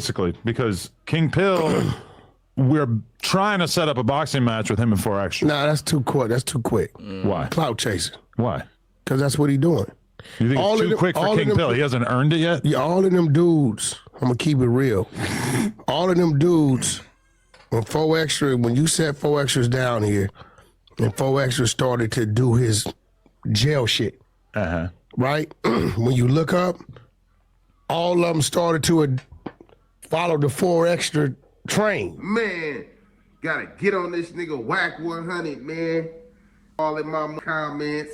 Basically, because King Pill, we're trying to set up a boxing match with him and 4 Extra. Nah, that's too quick. That's too quick. Why? Clout chasing. Why? Because that's what he doing. You think it's too quick for King Pill? He hasn't earned it yet? Yeah, all of them dudes, I'm going to keep it real. All of them dudes, when 4 Extra, when you set 4 Extras down here, and 4 Extra started to do his jail shit, right? When you look up, all of them started to follow the 4 Extra train. Man, gotta get on this nigga Wack 100, man. All in my comments.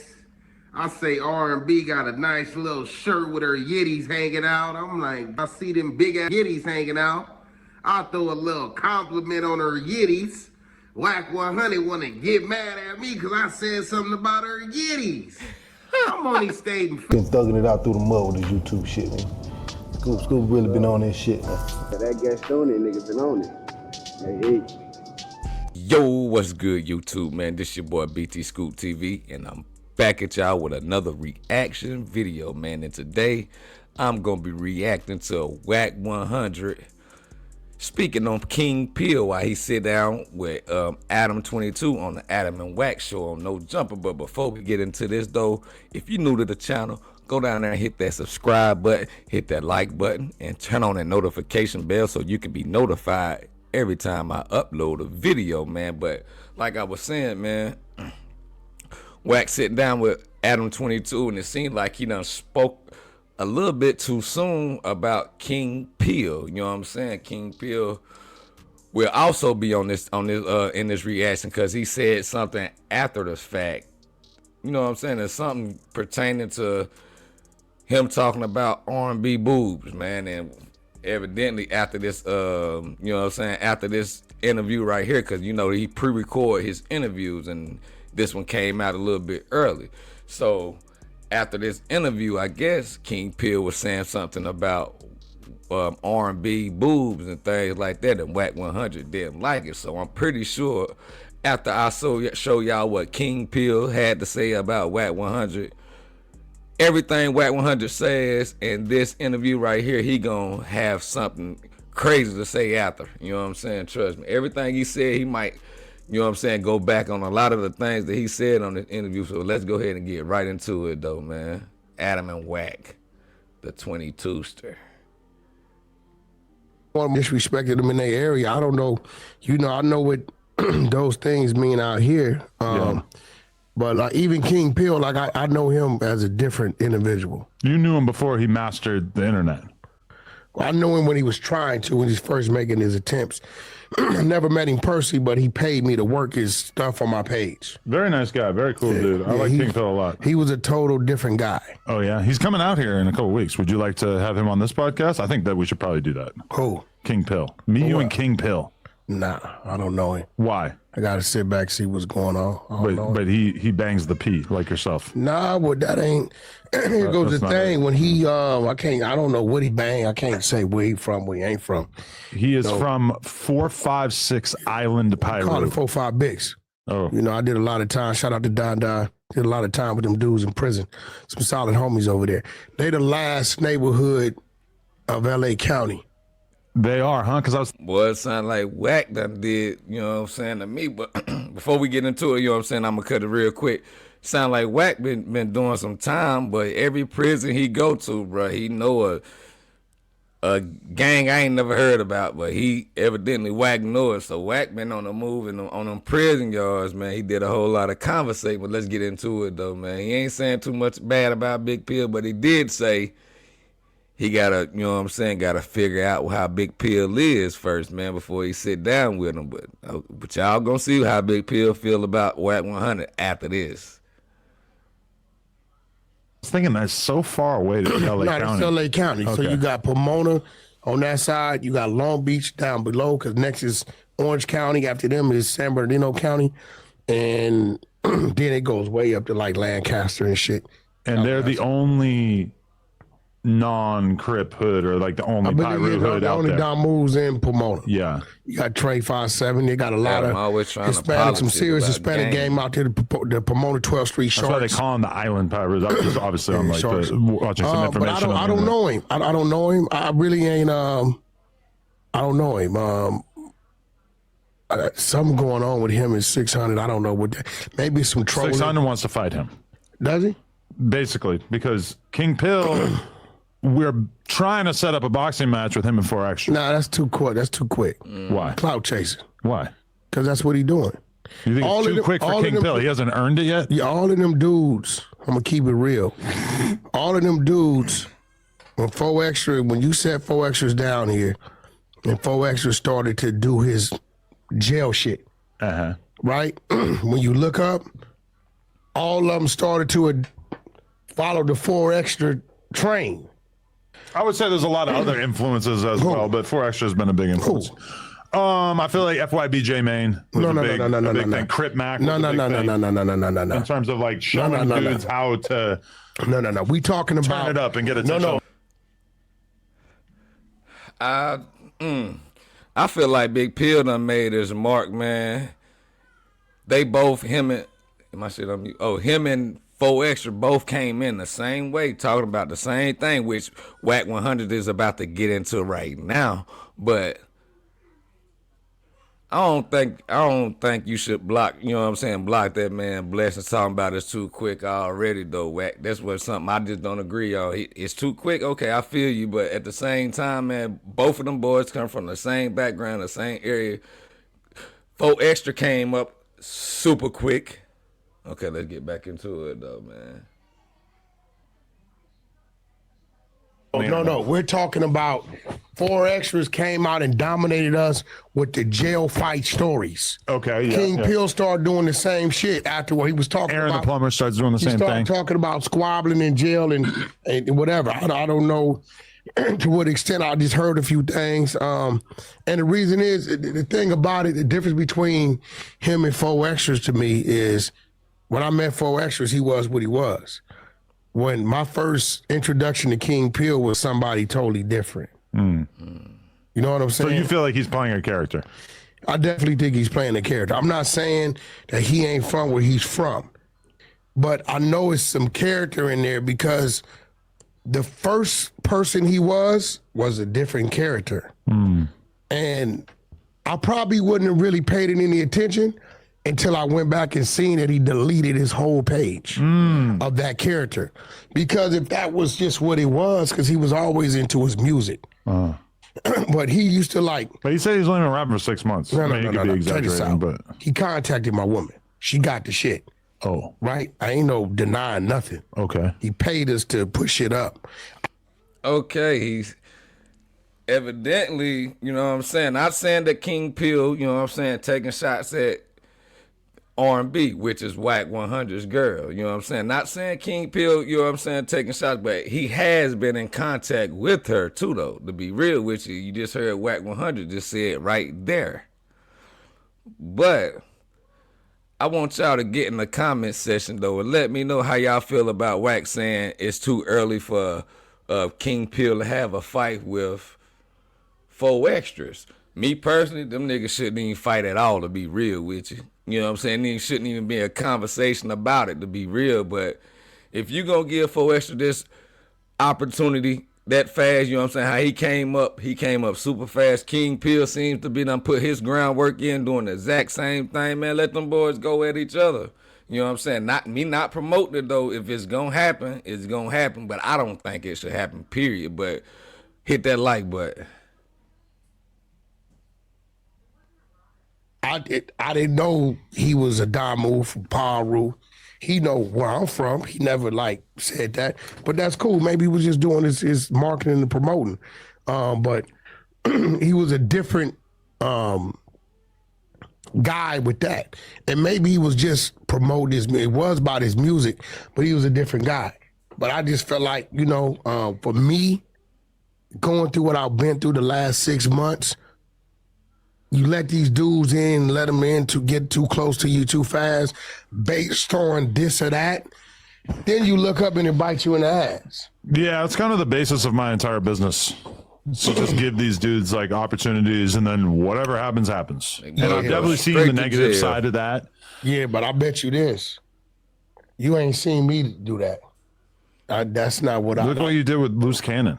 I say R&B got a nice little shirt with her yitties hanging out. I'm like, I see them big ass yitties hanging out. I throw a little compliment on her yitties. Wack 100 wanna get mad at me because I said something about her yitties. I'm only stating. Been thugging it out through the mud with this YouTube shit, man. Scoop really been on this shit, man. That Gaston nigga been on it. Hey. Yo, what's good, YouTube, man? This your boy BT Scoop TV, and I'm back at y'all with another reaction video, man. And today, I'm gonna be reacting to a Wack 100 speaking on King Pill while he sit down with Adam 22 on the Adam and Wack show on No Jumper. But before we get into this, though, if you're new to the channel, go down there and hit that subscribe button, hit that like button, and turn on that notification bell so you can be notified every time I upload a video, man. But like I was saying, man, Wack sitting down with Adam 22, and it seemed like he done spoke a little bit too soon about King Pill. You know what I'm saying? King Pill will also be on this in this reaction because he said something after the fact. You know what I'm saying? There's something pertaining to him talking about R&B boobs, man, and evidently after this, you know what I'm saying, after this interview right here, because, you know, he pre-record his interviews, and this one came out a little bit early. So after this interview, I guess King Pill was saying something about R&B boobs and things like that, and Wack 100 didn't like it. So I'm pretty sure after I show y'all what King Pill had to say about Wack 100, everything Wack 100 says in this interview right here, he gonna have something crazy to say after. You know what I'm saying? Trust me. Everything he said, he might, you know what I'm saying, go back on a lot of the things that he said on this interview. So let's go ahead and get right into it, though, man. Adam and Wack, the 22ster. Disrespected them in their area. I don't know. You know, I know what those things mean out here. But like, even King Pill, like I know him as a different individual. You knew him before he mastered the internet. I knew him when he was trying to, when he's first making his attempts. I never met him personally, but he paid me to work his stuff on my page. Very nice guy. Very cool dude. I like King Pill a lot. He was a total different guy. Oh, yeah? He's coming out here in a couple weeks. Would you like to have him on this podcast? I think that we should probably do that. Who? King Pill. Me, you, and King Pill. Nah, I don't know him. Why? I gotta sit back, see what's going on. But he bangs the P like yourself. Nah, well, that ain't. Here goes the thing. When he, I don't know what he bang. I can't say where he from, where he ain't from. He is from 456 Island Pyro. Call it 45 Bigs. Oh. You know, I did a lot of time. Shout out to Don Don. Did a lot of time with them dudes in prison. Some solid homies over there. They the last neighborhood of LA County. They are, huh? Because I was... Well, it sounded like Wack done did, you know what I'm saying, to me. But before we get into it, you know what I'm saying, I'm going to cut it real quick. Sound like Wack been doing some time, but every prison he go to, bro, he know a gang I ain't never heard about, but he evidently Wack know it. So Wack been on the move and on them prison yards, man. He did a whole lot of conversation, but let's get into it, though, man. He ain't saying too much bad about Big Pill, but he did say he gotta, you know what I'm saying, gotta figure out how Big Pill is first, man, before he sit down with him. But y'all gonna see how Big Pill feel about Wack 100 after this. I was thinking that's so far away to LA County. It's LA County. Okay. So you got Pomona on that side. You got Long Beach down below, because next is Orange County. After them is San Bernardino County. And then it goes way up to like Lancaster and shit. And they're the only non-Crip hood, or like the only Pyro hood the out only there. Don moves in Pomona. Yeah. You got Trey 5-7. They got a lot of Hispanic, some serious Hispanic game out there. The Pomona 12th Street Sharks. That's why they call him the Island Pyros. I was just obviously on like watching some information. But I don't know him. I don't know him. I really ain't. I don't know him. Something going on with him in 600. I don't know what that. Maybe some trouble. 600 wants to fight him. Does he? Basically, because King Pill, we're trying to set up a boxing match with him and 4 Extra. Nah, that's too quick. That's too quick. Why? Clout chasing. Why? Because that's what he doing. You think All it's of too them- quick for all of King them- Pill? He hasn't earned it yet? Yeah, all of them dudes, I'm going to keep it real. All of them dudes, when 4 Extra, when you set 4 Extras down here, and 4 Extra started to do his jail shit, right? When you look up, all of them started to follow the 4 Extra train. I would say there's a lot of other influences as well, but 4 Extra has been a big influence. I feel like FYBJ Main was a big thing. Crip Mac was No. in terms of like showing dudes how to No. We talking about turn it up and get attention. I feel like Big Pill done made his mark, man. They both, him and, my shit on mute. Oh, him and 4 Extra both came in the same way, talking about the same thing, which Wack 100 is about to get into right now. But I don't think you should block, you know what I'm saying, block that man Blessings talking about it's too quick already though, Wack. That's what something I just don't agree on. It's too quick, okay, I feel you, but at the same time, man, both of them boys come from the same background, the same area. 4 Extra came up super quick. Okay, let's get back into it though, man. No. We're talking about 4 Extras came out and dominated us with the jail fight stories. Okay, yeah. King Pill started doing the same shit after what he was talking Aaron about. the Plumber starts doing the He same started thing. talking about squabbling in jail and whatever. I don't know to what extent. I just heard a few things. And the reason is, the thing about it, the difference between him and 4 Extras to me is when I met 4 Extras, he was what he was. When my first introduction to King Pill was somebody totally different. You know what I'm saying? So you feel like he's playing a character? I definitely think he's playing a character. I'm not saying that he ain't from where he's from, but I know it's some character in there because the first person he was a different character. And I probably wouldn't have really paid it any attention until I went back and seen that he deleted his whole page of that character. Because if that was just what it was, because he was always into his music. But he used to like... But he said he's only been rapping for 6 months. No. He could be Check this exaggerating, out. but... He contacted my woman. She got the shit. Oh. Right? I ain't no denying nothing. Okay. He paid us to push it up. Okay, he's evidently, you know what I'm saying, not saying that King Pill, you know what I'm saying, taking shots at R&B, which is Wack 100's girl, you know what I'm saying, not saying King Pill, you know what I'm saying, taking shots, but he has been in contact with her too though, to be real with you. You just heard Wack 100 just said right there. But I want y'all to get in the comment section though and let me know how y'all feel about Wack saying it's too early for King Pill to have a fight with 4 Extras. Me personally, them niggas shouldn't even fight at all, to be real with you. You know what I'm saying? There shouldn't even be a conversation about it, to be real. But if you gonna give 4 Extra this opportunity that fast, you know what I'm saying, how he came up super fast. King Pill seems to be done put his groundwork in doing the exact same thing, man. Let them boys go at each other. You know what I'm saying? Not promoting it though. If it's gonna happen, it's gonna happen. But I don't think it should happen, period. But hit that like button. I didn't know he was a Damu from Paru. He know where I'm from. He never like said that, but that's cool. Maybe he was just doing his marketing and promoting. But he was a different guy with that, and maybe he was just promoting his. It was about his music, but he was a different guy. But I just felt like, you know, for me, going through what I've been through the last 6 months. You let these dudes in, let them in to get too close to you too fast, based on this or that. Then you look up and it bites you in the ass. Yeah, it's kind of the basis of my entire business. So just give these dudes like opportunities, and then whatever happens, happens. And I've definitely seen the negative side of that. Yeah, but I bet you this. You ain't seen me do that. That's not what I... Look what you did with Loose Cannon.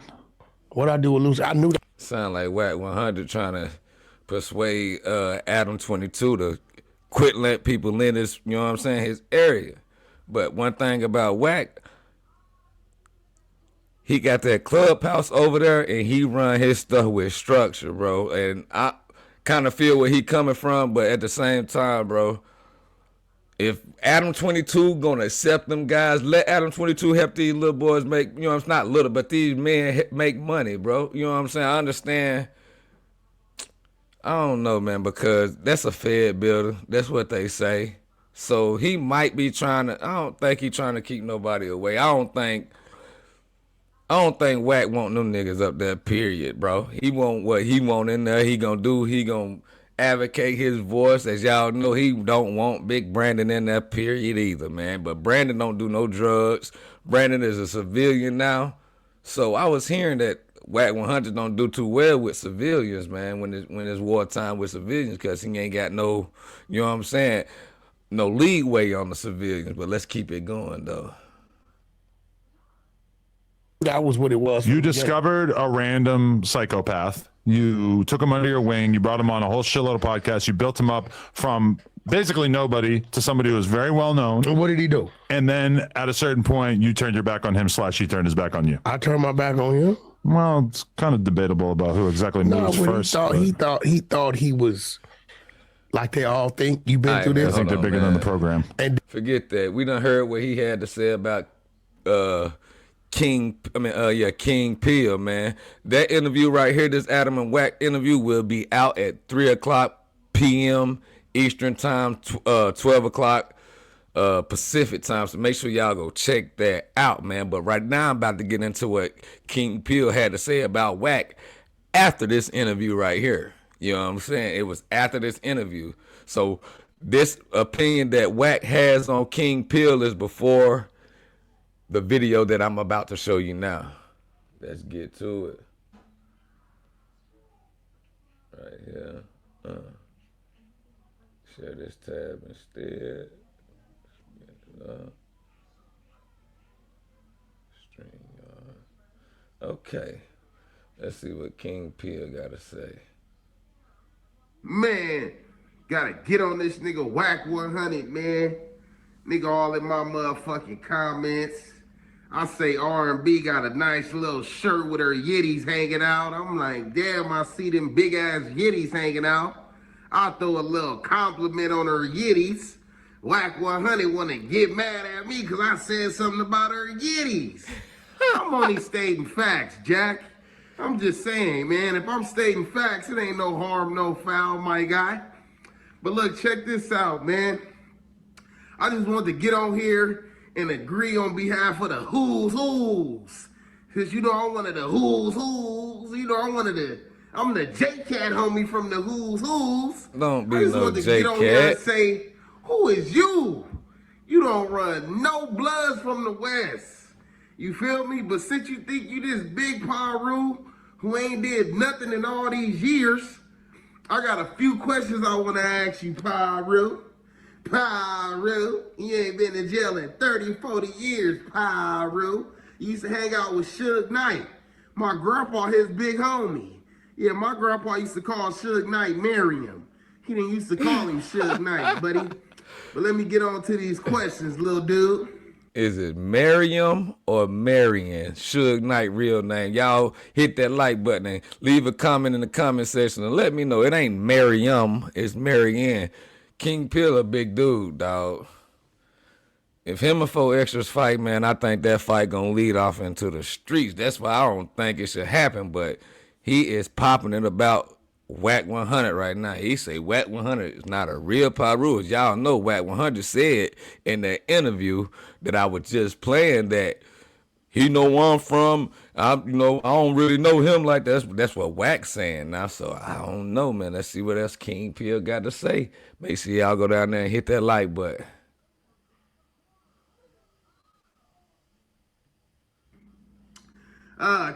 What I do with Lucy, I knew that. Sound like Wack 100 trying to persuade Adam 22 to quit letting people in his, you know what I'm saying, his area. But one thing about Wack, he got that clubhouse over there and he run his stuff with structure, bro. And I kind of feel where he coming from, but at the same time, bro, if Adam 22 gonna accept them guys, let Adam 22 help these little boys make, you know, it's not little, but these men make money, bro. You know what I'm saying? I understand. I don't know, man, because that's a Fed builder. That's what they say. So he might be trying to, I don't think he trying to keep nobody away. I don't think Wack want them niggas up there, period, bro. He want what he want in there. He gonna do, he gonna advocate his voice. As y'all know, he don't want Big Brandon in there, period, either, man. But Brandon don't do no drugs. Brandon is a civilian now. So I was hearing that Wack 100 don't do too well with civilians, man, when it's wartime with civilians, because he ain't got no, you know what I'm saying, no leeway on the civilians. But let's keep it going, though. That was what it was. You discovered a random psychopath. You took him under your wing. You brought him on a whole shitload of podcasts. You built him up from basically nobody to somebody who was very well known. And what did he do? And then at a certain point, you turned your back on him / he turned his back on you. I turned my back on him. Well, it's kind of debatable about who exactly moves first. He thought he was like they all think. You've been through this. I think they're bigger than the program. And forget that. We done heard what he had to say about King Peel, man. That interview right here, this Adam and Wack interview, will be out at 3:00 p.m. Eastern time, 12 o'clock Pacific time. So make sure y'all go check that out, man. But right now I'm about to get into what King Peel had to say about Wack after this interview right here. You know what I'm saying? It was after this interview. So this opinion that Wack has on King Peel is before the video that I'm about to show you now. Let's get to it. Right here. Share this tab instead. Okay. Let's see what King Peel got to say. Man, gotta get on this nigga Wack 100, man. Nigga all in my motherfucking comments. I say R&B got a nice little shirt with her yitties hanging out. I'm like, damn, I see them big ass yitties hanging out. I'll throw a little compliment on her yitties. Wack 100 wanna get mad at me because I said something about her yitties. I'm only stating facts, Jack. I'm just saying, man, if I'm stating facts, it ain't no harm, no foul, my guy. But look, check this out, man. I just wanted to get on here and agree on behalf of the who's. Cause you know I'm one of the who's. You know I'm the J-Cat homie from the who's. Don't be I just no wanted to get on here and J-Cat. say, who is you? You don't run no bloods from the West. You feel me? But since you think you this big Paru who ain't did nothing in all these years, I got a few questions I want to ask you, Paru. Pyro, you ain't been in jail in 30, 40 years, Pyro. You used to hang out with Suge Knight. My grandpa, his big homie. Yeah, my grandpa used to call Suge Knight Miriam. He didn't used to call him Suge Knight, buddy. But let me get on to these questions, little dude. Is it Miriam or Marion? Suge Knight real name. Y'all hit that like button and leave a comment in the comment section and let me know. It ain't Miriam, it's Marianne. King Peel a big dude, dog. If him and 4 Extras fight, man, I think that fight gonna lead off into the streets. That's why I don't think it should happen, but he is popping it about Wack 100 right now. He say Wack 100 is not a real Paru. As y'all know, Wack 100 said in that interview that I was just playing that he know where I'm from. I don't really know him like that. That's what Wack's saying now. So I don't know, man. Let's see what else King Peel got to say. Make sure y'all go down there and hit that like button.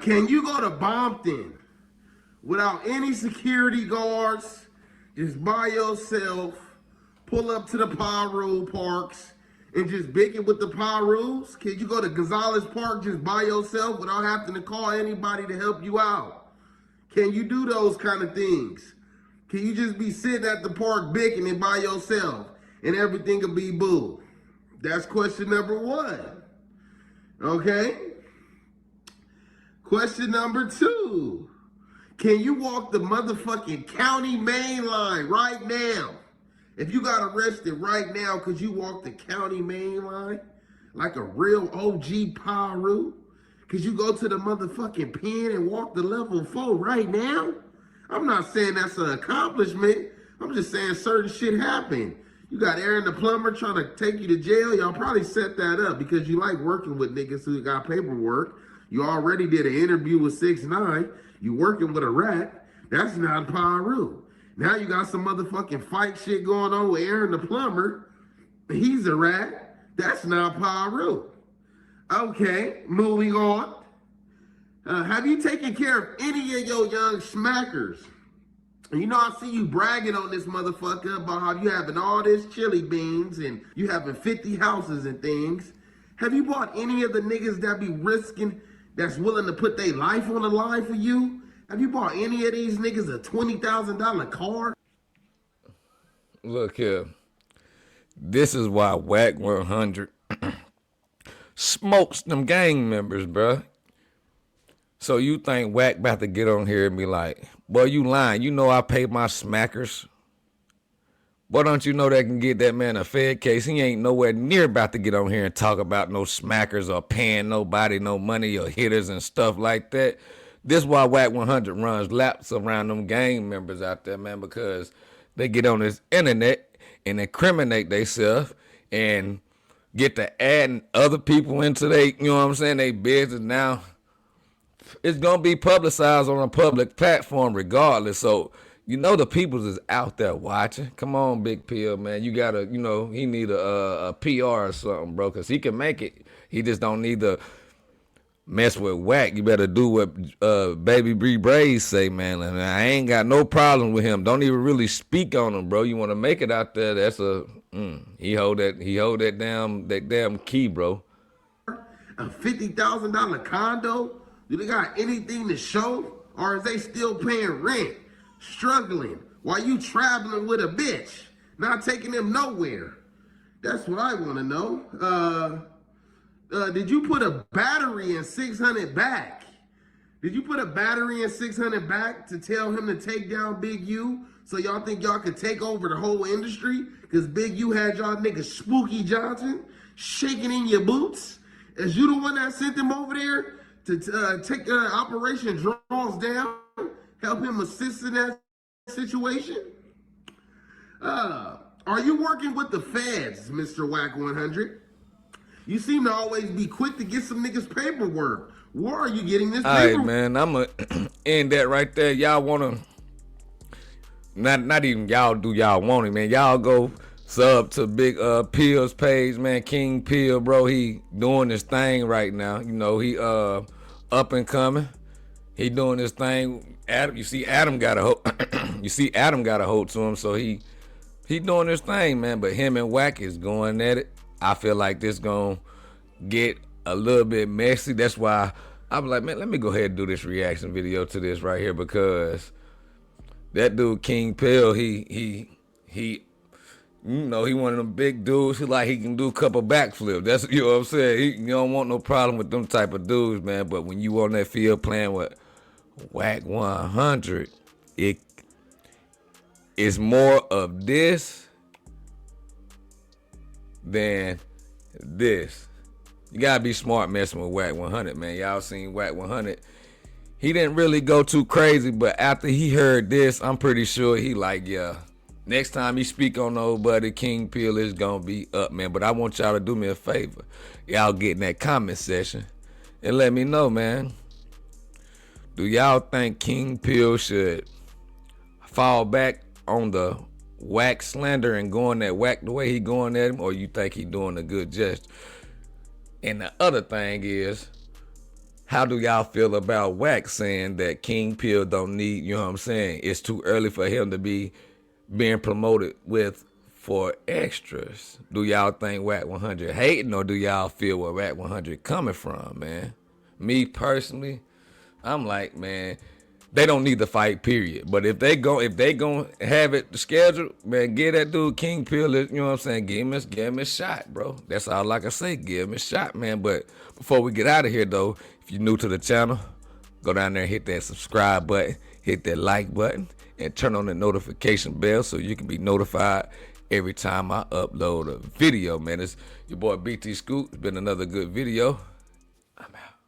Can you go to Bompton without any security guards, just by yourself, pull up to the Pyro Parks, and just bick it with the Pyrus? Can you go to Gonzalez Park just by yourself without having to call anybody to help you out? Can you do those kind of things? Can you just be sitting at the park bicking it by yourself and everything will be boo? That's question number one. Okay? Question number two. Can you walk the motherfucking county main line right now? If you got arrested right now because you walked the county main line like a real OG Paru, could you go to the motherfucking pen and walk the level 4 right now? I'm not saying that's an accomplishment. I'm just saying certain shit happened. You got Aaron the plumber trying to take you to jail. Y'all probably set that up because you like working with niggas who got paperwork. You already did an interview with 6ix9ine. You working with a rat. That's not Paru. Now you got some motherfucking fight shit going on with Aaron the plumber. He's a rat. That's not Paru. Okay, moving on. Have you taken care of any of your young smackers? You know, I see you bragging on this motherfucker about how you having all this chili beans and you having 50 houses and things. Have you bought any of the niggas that be risking, that's willing to put their life on the line for you? Have you bought any of these niggas a $20,000 car? Look here. This is why Wack 100 smokes them gang members, bruh. So you think Wack about to get on here and be like, boy, you lying. You know I pay my smackers. Boy, don't you know they can get that man a Fed case? He ain't nowhere near about to get on here and talk about no smackers or paying nobody no money or hitters and stuff like that. This is why Wack 100 runs laps around them gang members out there, man, because they get on this internet and incriminate themselves and get to adding other people into they, you know what I'm saying, they business now. It's going to be publicized on a public platform regardless. So, you know, the peoples is out there watching. Come on, Big Pill, man. You got to, you know, he need a PR or something, bro, because he can make it. He just don't need to mess with Wack. You better do what Baby Bree Braze say, man. And I ain't got no problem with him. Don't even really speak on him, bro. You want to make it out there, that's a, he hold that damn key, bro. A $50,000 condo? Do they got anything to show? Or is they still paying rent, struggling, while you traveling with a bitch, not taking them nowhere? That's what I want to know. Did you put a battery in 600 back? Did you put a battery in 600 back to tell him to take down Big U so y'all think y'all could take over the whole industry? Because Big U had y'all niggas Spooky Johnson shaking in your boots? Is you the one that sent him over there to take Operation Draws Down, help him assist in that situation? Are you working with the feds, Mr. Wack 100? You seem to always be quick to get some niggas paperwork. Where are you getting this paperwork? All right, man, I'm going to end that right there. Y'all want to, not even y'all do y'all want it, man. Y'all go sub to Big Pill's page, man. King Pill, bro. He doing this thing right now. You know, he up and coming. He doing this thing. Adam, you see Adam got a hold to him, so he doing this thing, man. But him and Wack is going at it. I feel like this gonna get a little bit messy. That's why I'm like, man, let me go ahead and do this reaction video to this right here, because that dude King Pill, he you know, he one of them big dudes. He can do a couple backflips. That's, you know what I'm saying. You don't want no problem with them type of dudes, man. But when you on that field playing with Wack 100, it is more of this than this. You gotta be smart messing with Wack 100, man. Y'all seen Wack 100. He didn't really go too crazy, but after he heard this, I'm pretty sure he like, yeah, next time he speak on nobody, King Pill is gonna be up, man. But I want y'all to do me a favor. Y'all get in that comment section and let me know, man. Do y'all think King Pill should fall back on the Wack slander and going at Wack the way he going at him, or you think he doing a good gesture? And the other thing is, how do y'all feel about Wack saying that King Pill don't need, you know what I'm saying, it's too early for him to be being promoted with for extras. Do y'all think Wack 100 hating, or do y'all feel where Wack 100 coming from, man? Me personally, I'm like, man, they don't need to fight, period. But if they gonna have it scheduled, man, give that dude King Pill, you know what I'm saying? Give him a shot, bro. That's all I can say. Give him a shot, man. But before we get out of here, though, if you're new to the channel, go down there and hit that subscribe button, hit that like button, and turn on the notification bell so you can be notified every time I upload a video, man. It's your boy BT Scoot. It's been another good video. I'm out.